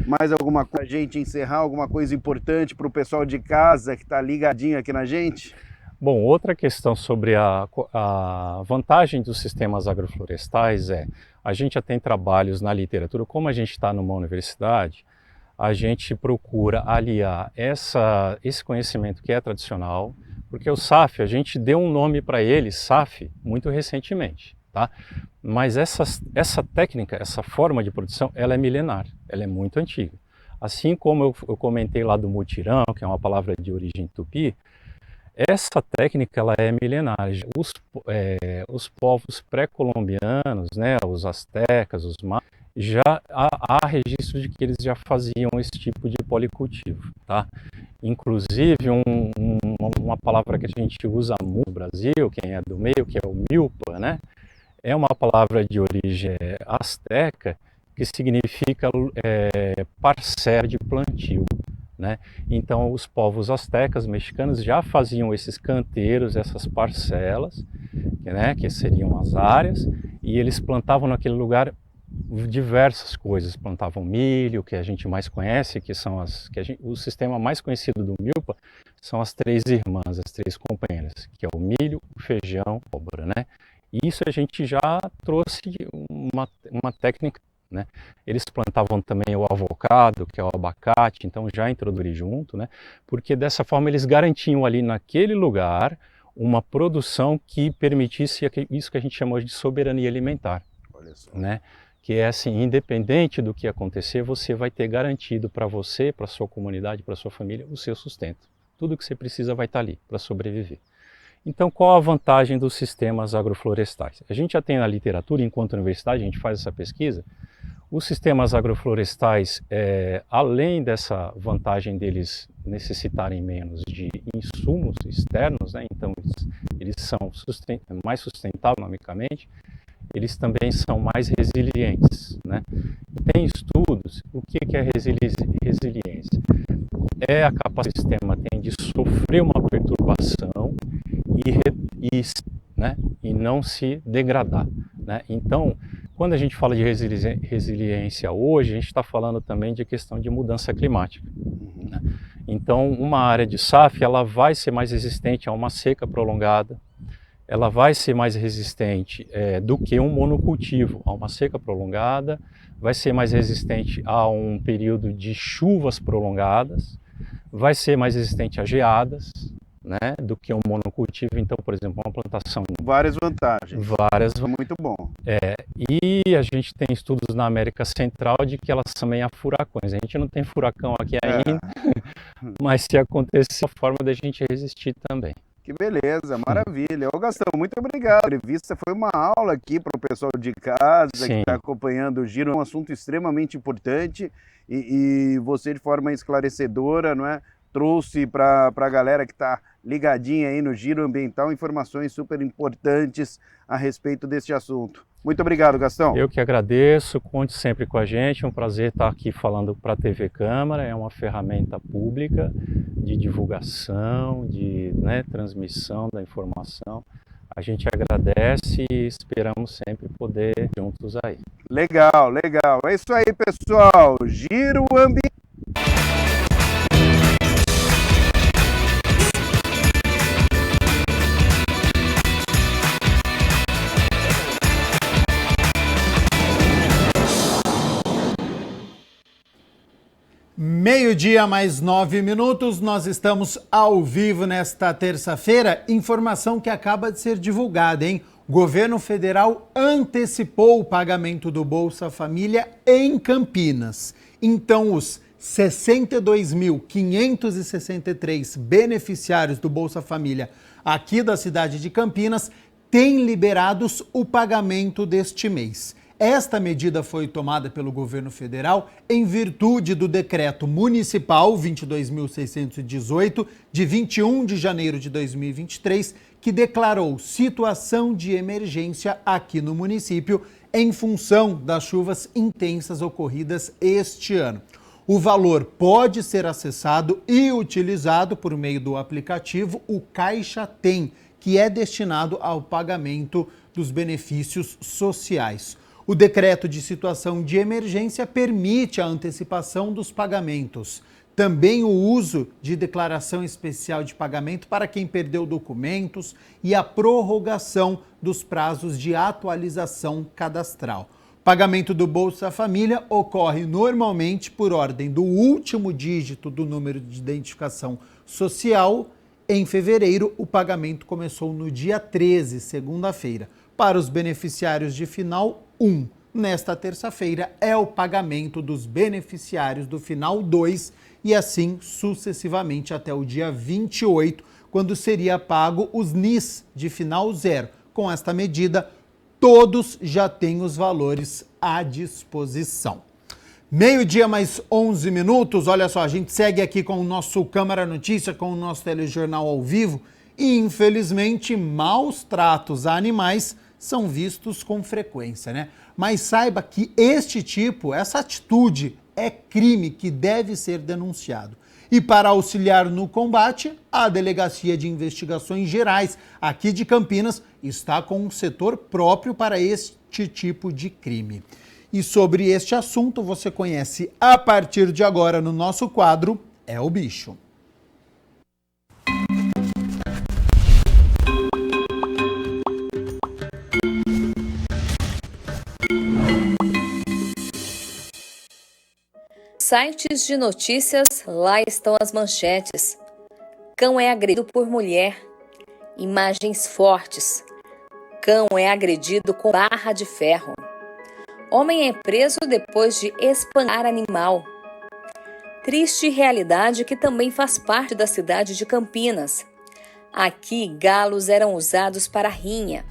Mais alguma coisa, a gente encerrar, alguma coisa importante para o pessoal de casa que está ligadinho aqui na gente?
Bom, outra questão sobre a vantagem dos sistemas agroflorestais a gente já tem trabalhos na literatura, como a gente está numa universidade, a gente procura aliar esse conhecimento que é tradicional, porque o SAF, a gente deu um nome para ele, SAF, muito recentemente, tá? Mas essa técnica, essa forma de produção, ela é milenar, ela é muito antiga. Assim como eu comentei lá do mutirão, que é uma palavra de origem tupi, essa técnica ela é milenar. Os povos pré-colombianos, né, os astecas, os maias, já há registro de que eles já faziam esse tipo de policultivo, tá? Inclusive uma palavra que a gente usa muito no Brasil, quem é do meio, que é o milpa, né? É uma palavra de origem asteca que significa parcela de plantio, né? Então os povos astecas mexicanos já faziam esses canteiros, essas parcelas, né, que seriam as áreas, e eles plantavam naquele lugar diversas coisas. Plantavam milho, que a gente mais conhece, que são o sistema mais conhecido do milpa são as três irmãs, as três companheiras, que é o milho, o feijão, a abóbora, né? E isso a gente já trouxe uma técnica, né? Eles plantavam também o avocado, que é o abacate, então já introduziram junto, né? Porque dessa forma eles garantiam ali naquele lugar uma produção que permitisse isso que a gente chama de soberania alimentar. Olha só. Né? Que é assim, independente do que acontecer, você vai ter garantido para você, para sua comunidade, para sua família, o seu sustento. Tudo que você precisa vai estar ali para sobreviver. Então, qual a vantagem dos sistemas agroflorestais? A gente já tem na literatura, enquanto universidade, a gente faz essa pesquisa, os sistemas agroflorestais, além dessa vantagem deles necessitarem menos de insumos externos, né? Então eles são mais sustentáveis economicamente, eles também são mais resilientes, né? Tem estudos, o que é resiliência? É a capacidade que o sistema tem de sofrer uma perturbação e não se degradar, né? Então, quando a gente fala de resiliência hoje, a gente está falando também de questão de mudança climática, né? Então, uma área de SAF, ela vai ser mais resistente a uma seca prolongada, ela vai ser mais resistente do que um monocultivo a uma seca prolongada, vai ser mais resistente a um período de chuvas prolongadas, vai ser mais resistente a geadas, né, do que um monocultivo. Então, por exemplo, uma plantação...
Várias vantagens. Muito bom.
E a gente tem estudos na América Central de que elas também há furacões. A gente não tem furacão aqui ainda, mas se acontecer, a forma da gente resistir também.
Que beleza, maravilha. Ô Gastão, muito obrigado. A entrevista foi uma aula aqui para o pessoal de casa que está acompanhando o Giro. É um assunto extremamente importante e você, de forma esclarecedora, não é, trouxe para a galera que está ligadinha aí no Giro Ambiental informações super importantes a respeito deste assunto. Muito obrigado, Gastão.
Eu que agradeço, conte sempre com a gente, é um prazer estar aqui falando para a TV Câmara, é uma ferramenta pública de divulgação, de transmissão da informação. A gente agradece e esperamos sempre poder ir juntos aí.
Legal, legal. É isso aí, pessoal. Giro Ambiental.
Meio-dia mais 9 minutos, nós estamos ao vivo nesta terça-feira. Informação que acaba de ser divulgada, hein? O governo federal antecipou o pagamento do Bolsa Família em Campinas. Então, os 62.563 beneficiários do Bolsa Família aqui da cidade de Campinas têm liberados o pagamento deste mês. Esta medida foi tomada pelo governo federal em virtude do decreto municipal 22.618, de 21 de janeiro de 2023, que declarou situação de emergência aqui no município em função das chuvas intensas ocorridas este ano. O valor pode ser acessado e utilizado por meio do aplicativo O Caixa Tem, que é destinado ao pagamento dos benefícios sociais. O decreto de situação de emergência permite a antecipação dos pagamentos. Também o uso de declaração especial de pagamento para quem perdeu documentos e a prorrogação dos prazos de atualização cadastral. O pagamento do Bolsa Família ocorre normalmente por ordem do último dígito do número de identificação social. Em fevereiro, o pagamento começou no dia 13, segunda-feira. Para os beneficiários de final 1, nesta terça-feira, é o pagamento dos beneficiários do final 2 e assim sucessivamente até o dia 28, quando seria pago os NIS de final 0. Com esta medida, todos já têm os valores à disposição. 12h mais 11 minutos, olha só, a gente segue aqui com o nosso Câmara Notícia, com o nosso telejornal ao vivo e, infelizmente, maus tratos a animais são vistos com frequência, né? Mas saiba que essa atitude é crime que deve ser denunciado. E para auxiliar no combate, a Delegacia de Investigações Gerais aqui de Campinas está com um setor próprio para este tipo de crime. E sobre este assunto você conhece a partir de agora no nosso quadro É o Bicho.
Sites de notícias, lá estão as manchetes. Cão é agredido por mulher. Imagens fortes. Cão é agredido com barra de ferro. Homem é preso depois de espancar animal. Triste realidade que também faz parte da cidade de Campinas. Aqui, galos eram usados para rinha.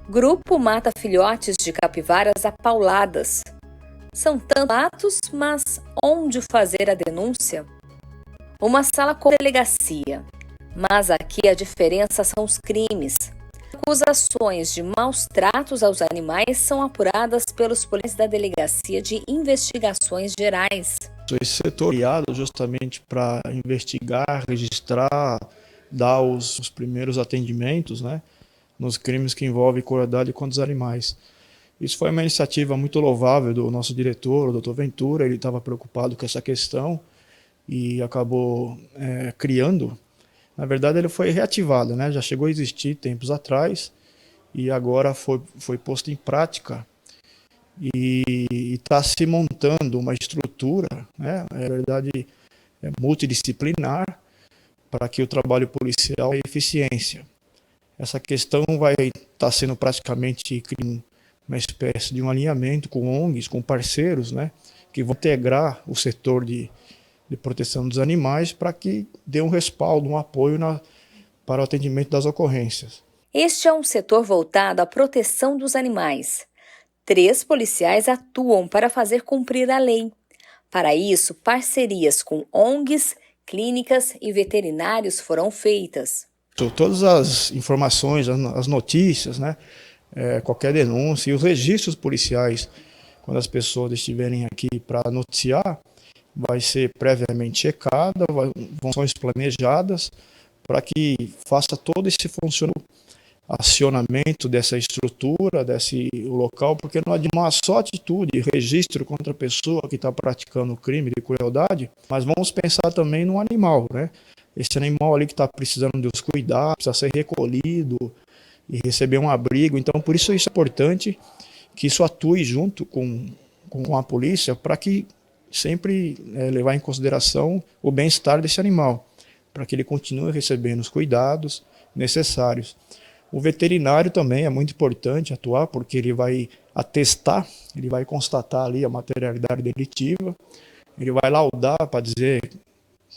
Grupo mata filhotes de capivaras a pauladas. São tantos atos, mas onde fazer a denúncia? Uma sala com delegacia. Mas aqui a diferença são os crimes. Acusações de maus tratos aos animais são apuradas pelos policiais da Delegacia de Investigações Gerais.
Esse setor criado justamente para investigar, registrar, dar os primeiros atendimentos, né, nos crimes que envolvem crueldade contra os animais. Isso foi uma iniciativa muito louvável do nosso diretor, o Dr. Ventura. Ele estava preocupado com essa questão e acabou criando. Na verdade, ele foi reativado, né? Já chegou a existir tempos atrás e agora foi posto em prática e está se montando uma estrutura, né? Na verdade, multidisciplinar para que o trabalho policial tenha eficiência. Essa questão vai estar sendo praticamente uma espécie de um alinhamento com ONGs, com parceiros, né, que vão integrar o setor de proteção dos animais para que dê um respaldo, um apoio para o atendimento das ocorrências.
Este é um setor voltado à proteção dos animais. 3 policiais atuam para fazer cumprir a lei. Para isso, parcerias com ONGs, clínicas e veterinários foram feitas.
Todas as informações, as notícias, né, qualquer denúncia e os registros policiais, quando as pessoas estiverem aqui para noticiar, vai ser previamente checada, vão ser planejadas para que faça todo esse acionamento dessa estrutura, desse local, porque não adianta uma só atitude, registro contra a pessoa que está praticando o crime de crueldade, mas vamos pensar também no animal, né? Esse animal ali que está precisando dos cuidados, precisa ser recolhido e receber um abrigo. Então, por isso é importante que isso atue junto com a polícia para que sempre levar em consideração o bem-estar desse animal, para que ele continue recebendo os cuidados necessários. O veterinário também é muito importante atuar, porque ele vai atestar, ele vai constatar ali a materialidade delitiva, ele vai laudar para dizer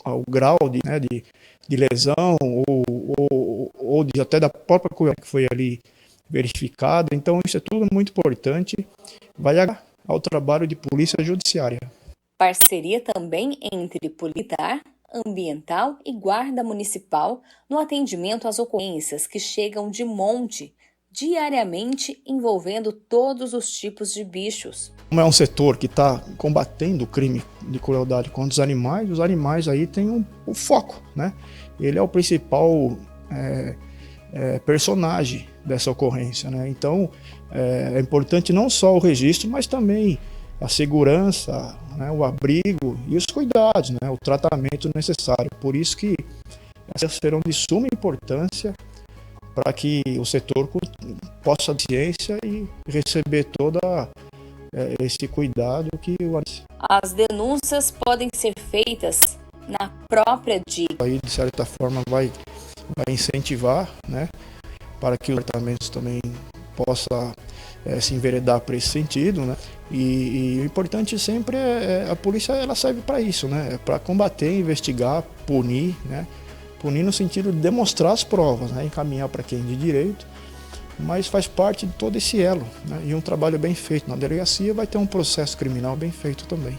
o grau de lesão ou até da própria coisa que foi ali verificada. Então isso é tudo muito importante, vai ao trabalho de polícia judiciária.
Parceria também entre militar, ambiental e guarda municipal no atendimento às ocorrências que chegam de monte diariamente, envolvendo todos os tipos de bichos.
Como é um setor que está combatendo o crime de crueldade contra os animais aí têm o foco, né? Ele é o principal personagem dessa ocorrência, né? Então, é importante não só o registro, mas também a segurança, né, o abrigo e os cuidados, né, o tratamento necessário. Por isso que essas serão de suma importância para que o setor possa ter ciência e receber todo esse cuidado que
As denúncias podem ser feitas na própria DIC.
Aí, de certa forma, vai incentivar, né, para que os departamentos também possam se enveredar para esse sentido, né? E o importante sempre a polícia, ela serve para isso, né? Para combater, investigar, punir, né? Punir no sentido de demonstrar as provas, né? Encaminhar para quem é de direito, mas faz parte de todo esse elo, né? E um trabalho bem feito na delegacia vai ter um processo criminal bem feito também.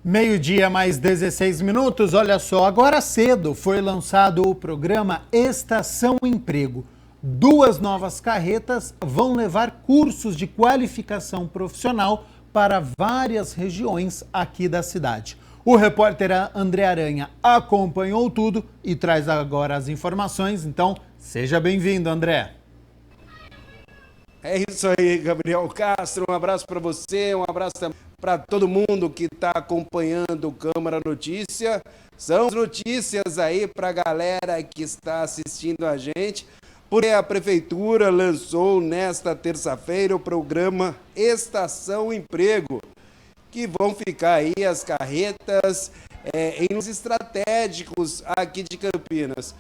Meio-dia mais 16 minutos, olha só, agora cedo foi lançado o programa Estação Emprego. 2 novas carretas vão levar cursos de qualificação profissional para várias regiões aqui da cidade. O repórter André Aranha acompanhou tudo e traz agora as informações, então seja bem-vindo, André.
É isso aí, Gabriel Castro, um abraço para você, um abraço também para todo mundo que está acompanhando o Câmara Notícia. São notícias aí para a galera que está assistindo a gente, porque a Prefeitura lançou nesta terça-feira o programa Estação Emprego, que vão ficar aí as carretas em lugares estratégicos aqui de Campinas.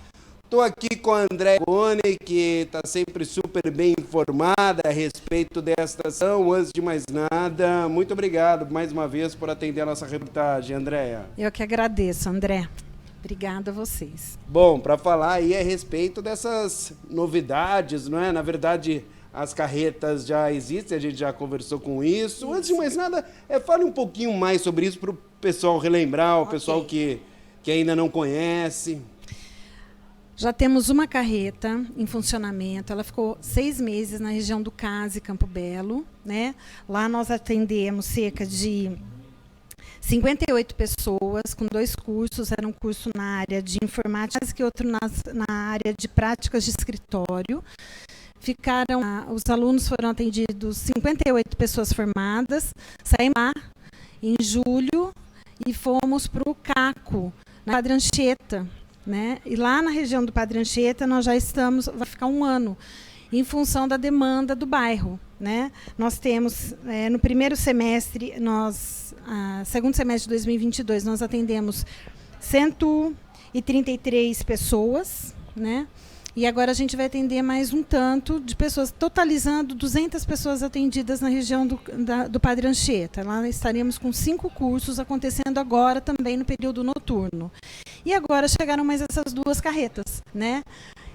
Estou aqui com a André Gone, que está sempre super bem informada a respeito desta ação. Antes de mais nada, muito obrigado mais uma vez por atender a nossa reportagem, Andréa.
Eu que agradeço, André. Obrigada a vocês.
Bom, para falar aí a respeito dessas novidades, não é? Na verdade, as carretas já existem, a gente já conversou com isso. Antes de mais nada, fale um pouquinho mais sobre isso para o pessoal relembrar, o pessoal que ainda não conhece.
Já temos uma carreta em funcionamento, ela ficou 6 meses na região do Case, Campo Belo, né? Lá nós atendemos cerca de 58 pessoas, com 2 cursos, era um curso na área de informática e outro na área de práticas de escritório. Os alunos foram atendidos, 58 pessoas formadas, saímos lá em julho e fomos para o Caco, na Padre Anchieta, né? E lá na região do Padre Anchieta nós já estamos, vai ficar 1 ano, em função da demanda do bairro, né? Nós temos, no primeiro semestre, segundo semestre de 2022, nós atendemos 133 pessoas, né? E agora a gente vai atender mais um tanto de pessoas, totalizando 200 pessoas atendidas na região do Padre Anchieta. Lá estaremos com 5 cursos acontecendo agora também no período noturno. E agora chegaram mais essas 2 carretas, né?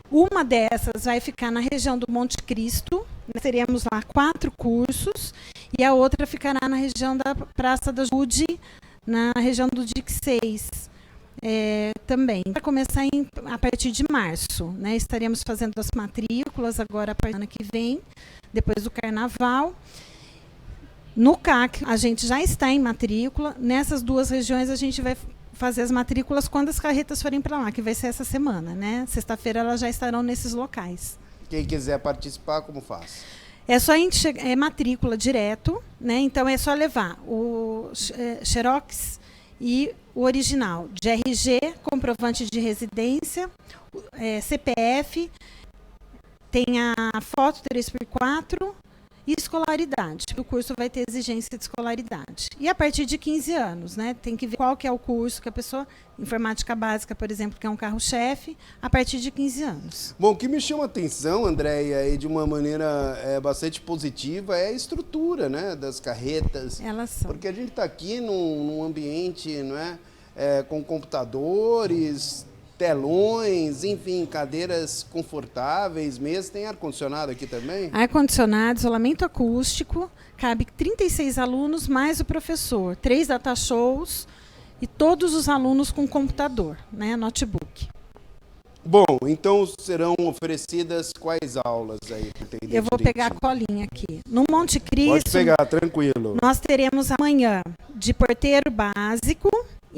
Uma dessas vai ficar na região do Monte Cristo, né? Teremos lá 4 cursos, e a outra ficará na região da Praça da Jude, na região do DIC 6. Também vai começar a partir de março, né? Estaremos fazendo as matrículas agora a partir do ano que vem, depois do Carnaval. No CAC a gente já está em matrícula. Nessas 2 regiões a gente vai fazer as matrículas quando as carretas forem para lá, que vai ser essa semana, né? Sexta-feira elas já estarão nesses locais.
Quem quiser participar, como faz?
É só matrícula direto, né? Então é só levar o xerox e o original de RG, comprovante de residência, CPF, tem a foto 3x4 e escolaridade. O curso vai ter exigência de escolaridade. E a partir de 15 anos, né? Tem que ver qual que é o curso que a pessoa... Informática básica, por exemplo, que é um carro-chefe, a partir de 15 anos.
Bom, o que me chama a atenção, Andréia, e de uma maneira bastante positiva, é a estrutura, né, das carretas.
Elas são.
Porque a gente está aqui num ambiente, não é, com computadores, telões, enfim, cadeiras confortáveis, mesmo. Tem ar-condicionado aqui também?
Ar-condicionado, isolamento acústico, cabe 36 alunos mais o professor, 3 data shows e todos os alunos com computador, né, notebook.
Bom, então serão oferecidas quais aulas aí?
Eu vou pegar a colinha aqui. No Monte Cristo...
Pode pegar, tranquilo.
Nós teremos amanhã de porteiro básico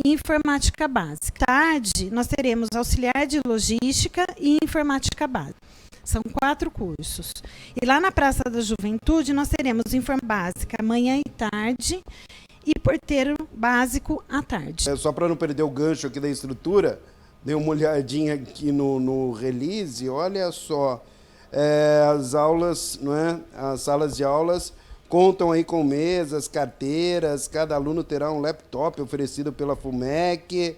e informática básica. Tarde, nós teremos auxiliar de logística e informática básica. São 4 cursos. E lá na Praça da Juventude, nós teremos informática básica manhã e tarde e porteiro básico à tarde.
Só para não perder o gancho aqui da estrutura, dei uma olhadinha aqui no release, olha só, as aulas, não é? As salas de aulas contam aí com mesas, carteiras, cada aluno terá um laptop oferecido pela FUMEC,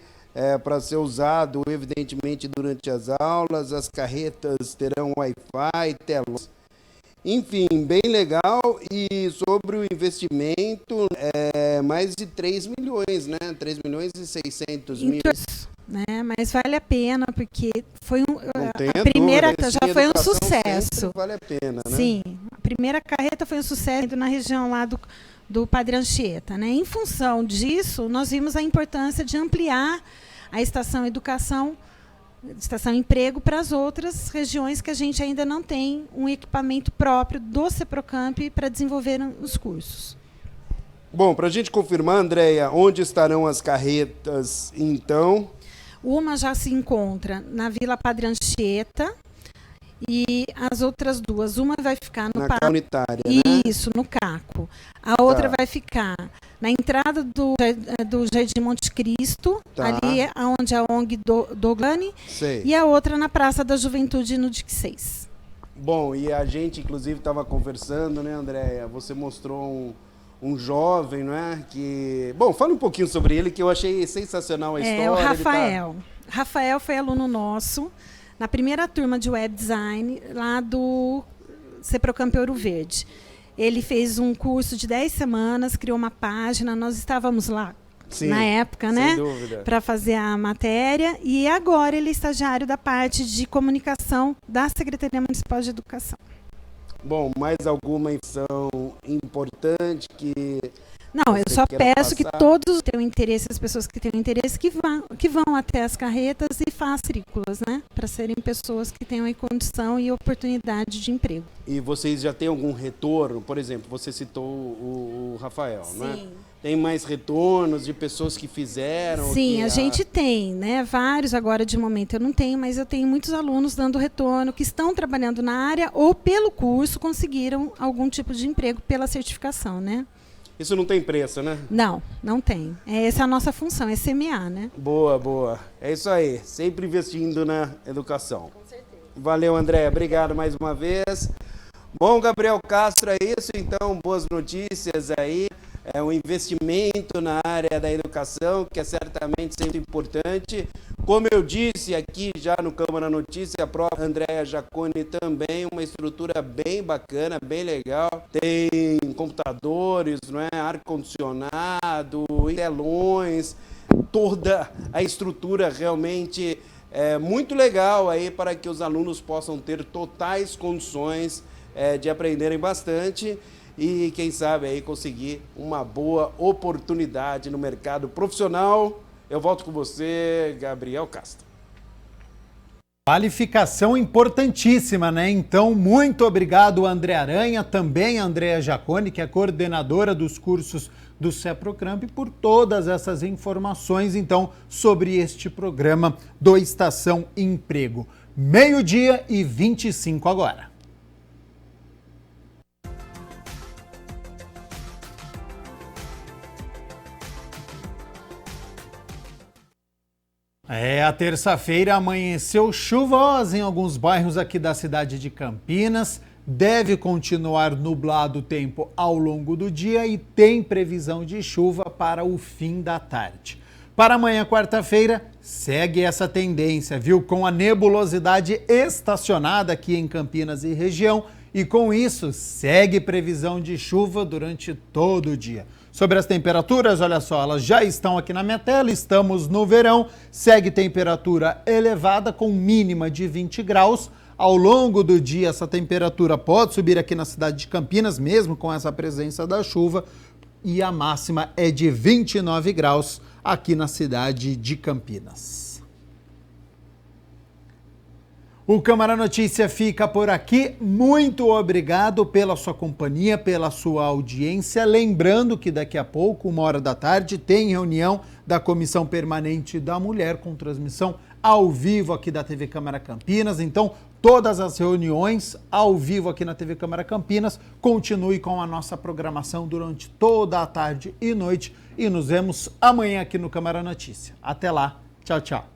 para ser usado, evidentemente, durante as aulas, as carretas terão Wi-Fi, telas. Enfim, bem legal. E sobre o investimento, mais de 3 milhões, né? 3 milhões e 600 mil.
Né? Mas vale a pena, porque foi a primeira já foi um sucesso.
Vale a pena, né?
Sim, a primeira carreta foi um sucesso na região lá do Padre Anchieta, né? Em função disso, nós vimos a importância de ampliar a estação educação, estação emprego para as outras regiões que a gente ainda não tem um equipamento próprio do CEPROCAMP para desenvolver os cursos.
Bom, para a gente confirmar, Andréia, onde estarão as carretas, então?
Uma já se encontra na Vila Padre Anchieta e as outras 2. Uma vai ficar no
Caco Unitária, né?
Isso, no Caco. A outra vai ficar na entrada do Jardim Monte Cristo, ali é onde é a ONG Doglani, e a outra na Praça da Juventude, no DIC 6.
Bom, e a gente, inclusive, estava conversando, né, Andréia? Você mostrou um jovem, não é? Que... Bom, fala um pouquinho sobre ele, que eu achei sensacional a história.
O Rafael. Rafael foi aluno nosso na primeira turma de web design lá do CEPROCAMP Ouro Verde. Ele fez um curso de 10 semanas, criou uma página, nós estávamos lá na época, né, para fazer a matéria, e agora ele é estagiário da parte de comunicação da Secretaria Municipal de Educação.
Bom, mais alguma informação importante que...
Não, eu só peço que todos tenham interesse, as pessoas que tenham interesse, que vão até as carretas e façam matrículas, né? Para serem pessoas que tenham aí condição e oportunidade de emprego.
E vocês já têm algum retorno? Por exemplo, você citou o Rafael, não é? Tem mais retornos de pessoas que fizeram?
Sim, a gente tem, né? Vários agora de momento eu não tenho, mas eu tenho muitos alunos dando retorno que estão trabalhando na área ou pelo curso conseguiram algum tipo de emprego pela certificação, né?
Isso não tem preço, né?
Não, não tem. Essa é a nossa função, é semear, né?
Boa, boa. É isso aí, sempre investindo na educação. Com certeza. Valeu, Andréia. Obrigado mais uma vez. Bom, Gabriel Castro, é isso então. Boas notícias aí. É um investimento na área da educação, que é certamente sempre importante. Como eu disse aqui já no Câmara Notícia, a própria Andréia Jaconi também, uma estrutura bem bacana, bem legal. Tem computadores, não é? Ar-condicionado, telões, toda a estrutura realmente é muito legal aí para que os alunos possam ter totais condições de aprenderem bastante e, quem sabe, aí conseguir uma boa oportunidade no mercado profissional. Eu volto com você, Gabriel Castro.
Qualificação importantíssima, né? Então, muito obrigado, André Aranha, também a Andréia Jaconi, que é coordenadora dos cursos do CEPROCAMP, por todas essas informações, então, sobre este programa do Estação Emprego. 12h25 agora. A terça-feira amanheceu chuvosa em alguns bairros aqui da cidade de Campinas. deve continuar nublado o tempo ao longo do dia e tem previsão de chuva para o fim da tarde. Para amanhã, quarta-feira, segue essa tendência, viu? Com a nebulosidade estacionada aqui em Campinas e região, e com isso segue previsão de chuva durante todo o dia. Sobre as temperaturas, olha só, elas já estão aqui na minha tela, estamos no verão, segue temperatura elevada com mínima de 20 graus. Ao longo do dia, essa temperatura pode subir aqui na cidade de Campinas, mesmo com essa presença da chuva, e a máxima é de 29 graus aqui na cidade de Campinas. O Câmara Notícia fica por aqui. Muito obrigado pela sua companhia, pela sua audiência. Lembrando que daqui a pouco, 13h, tem reunião da Comissão Permanente da Mulher com transmissão ao vivo aqui da TV Câmara Campinas. Então, todas as reuniões ao vivo aqui na TV Câmara Campinas. Continue com a nossa programação durante toda a tarde e noite. E nos vemos amanhã aqui no Câmara Notícia. Até lá. Tchau, tchau.